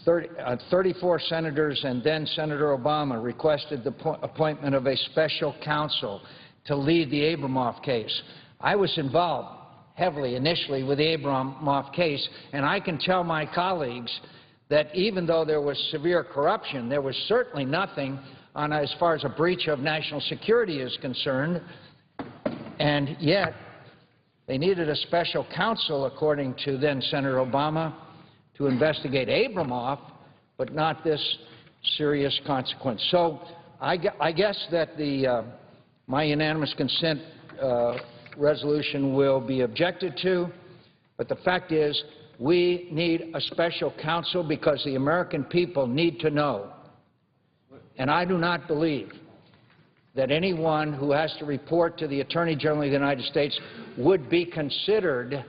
34 senators and then Senator Obama requested the appointment of a special counsel to lead the Abramoff case. I was involved heavily initially with the Abramoff case, and I can tell my colleagues that even though there was severe corruption, there was certainly nothing on as far as a breach of national security is concerned, and yet they needed a special counsel, according to then Senator Obama, to investigate Abramoff, but not this serious consequence. So I guess that my unanimous consent resolution will be objected to, but the fact is we need a special counsel because the American people need to know. And I do not believe that anyone who has to report to the Attorney General of the United States would be considered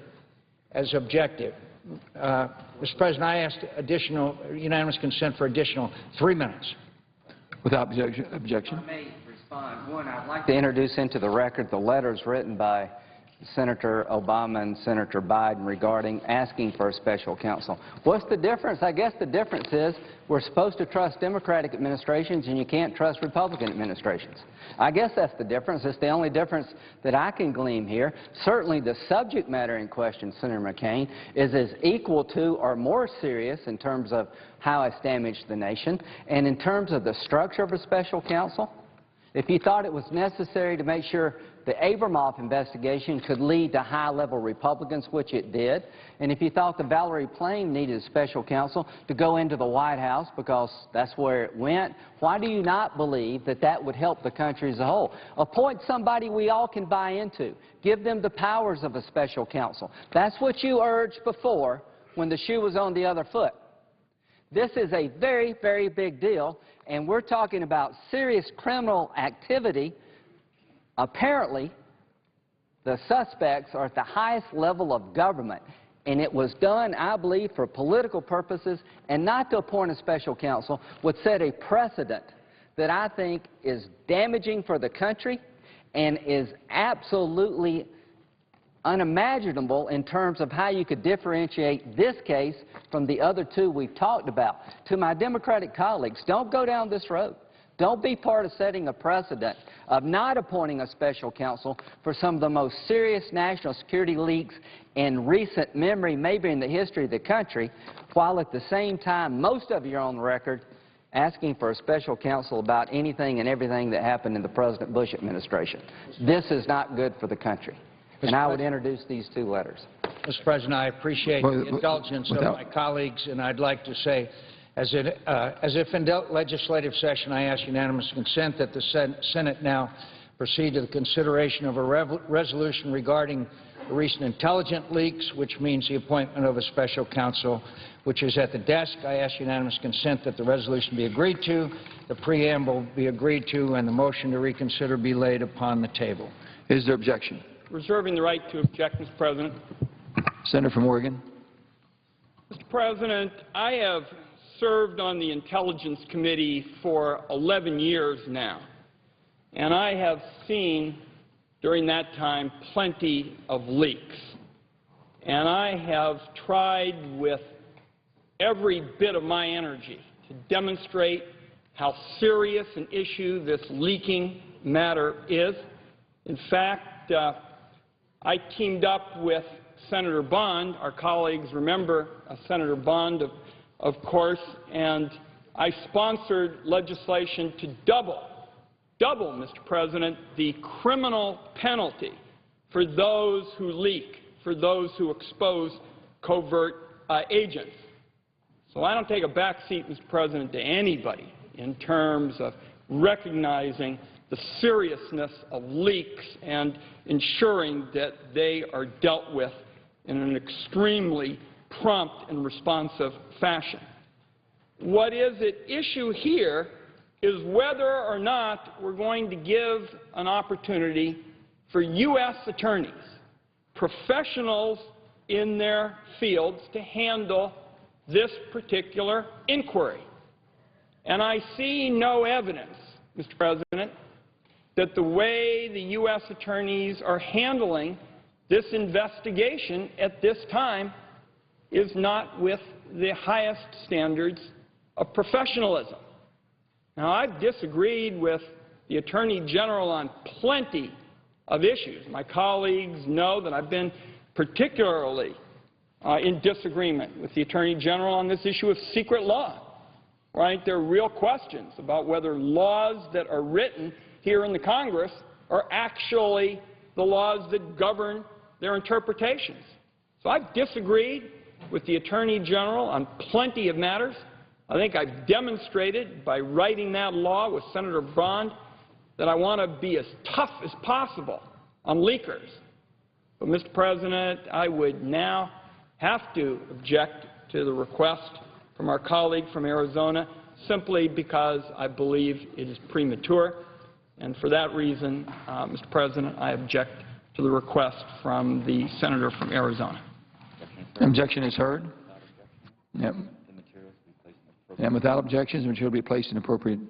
as objective. Mr. President, I asked unanimous consent for additional 3 minutes. Without objection. I may respond. One, I'd like to introduce into the record the letters written by Senator Obama and Senator Biden regarding asking for a special counsel. What's the difference? I guess the difference is we're supposed to trust Democratic administrations and you can't trust Republican administrations. I guess that's the difference. It's the only difference that I can glean here. Certainly the subject matter in question, Senator McCain, is as equal to or more serious in terms of how it's damaged the nation. And in terms of the structure of a special counsel, if you thought it was necessary to make sure the Abramoff investigation could lead to high-level Republicans, which it did, and if you thought the Valerie Plame needed a special counsel to go into the White House because that's where it went, why do you not believe that that would help the country as a whole? Appoint somebody we all can buy into. Give them the powers of a special counsel. That's what you urged before when the shoe was on the other foot. This is a very, very big deal, and we're talking about serious criminal activity. Apparently, the suspects are at the highest level of government, and it was done, I believe, for political purposes, and not to appoint a special counsel would set a precedent that I think is damaging for the country and is absolutely unimaginable in terms of how you could differentiate this case from the other two we've talked about. To my Democratic colleagues, don't go down this road. Don't be part of setting a precedent of not appointing a special counsel for some of the most serious national security leaks in recent memory, maybe in the history of the country, while at the same time most of you are on the record asking for a special counsel about anything and everything that happened in the President Bush administration. This is not good for the country. And I would introduce these two letters. Mr. President, I appreciate the indulgence of my colleagues, and I'd like to say, as if in legislative session, I ask unanimous consent that the Senate now proceed to the consideration of a resolution regarding the recent intelligence leaks, which means the appointment of a special counsel, which is at the desk. I ask unanimous consent that the resolution be agreed to, the preamble be agreed to, and the motion to reconsider be laid upon the table. Is there objection? Reserving the right to object, Mr. President. Senator from Oregon. Mr. President, I have served on the Intelligence Committee for 11 years now, and I have seen during that time plenty of leaks. And I have tried with every bit of my energy to demonstrate how serious an issue this leaking matter is. In fact, I teamed up with Senator Bond. Our colleagues remember Senator Bond, of course, and I sponsored legislation to double, Mr. President, the criminal penalty for those who leak, for those who expose covert agents. So I don't take a back seat, Mr. President, to anybody in terms of recognizing the seriousness of leaks and ensuring that they are dealt with in an extremely prompt and responsive fashion. what is at issue here is whether or not we're going to give an opportunity for U.S. attorneys, professionals in their fields, to handle this particular inquiry. And I see no evidence, Mr. President, that the way the U.S. attorneys are handling this investigation at this time is not with the highest standards of professionalism. Now, I've disagreed with the Attorney General on plenty of issues. My colleagues know that I've been particularly in disagreement with the Attorney General on this issue of secret law. Right? There are real questions about whether laws that are written here in the Congress are actually the laws that govern their interpretations. So I've disagreed with the Attorney General on plenty of matters. I think I've demonstrated by writing that law with Senator Bond that I want to be as tough as possible on leakers. But, Mr. President, I would now have to object to the request from our colleague from Arizona simply because I believe it is premature. And for that reason, Mr. President, I object to the request from the senator from Arizona. Objection is heard. Yep. And without objections, the material will be placed in appropriate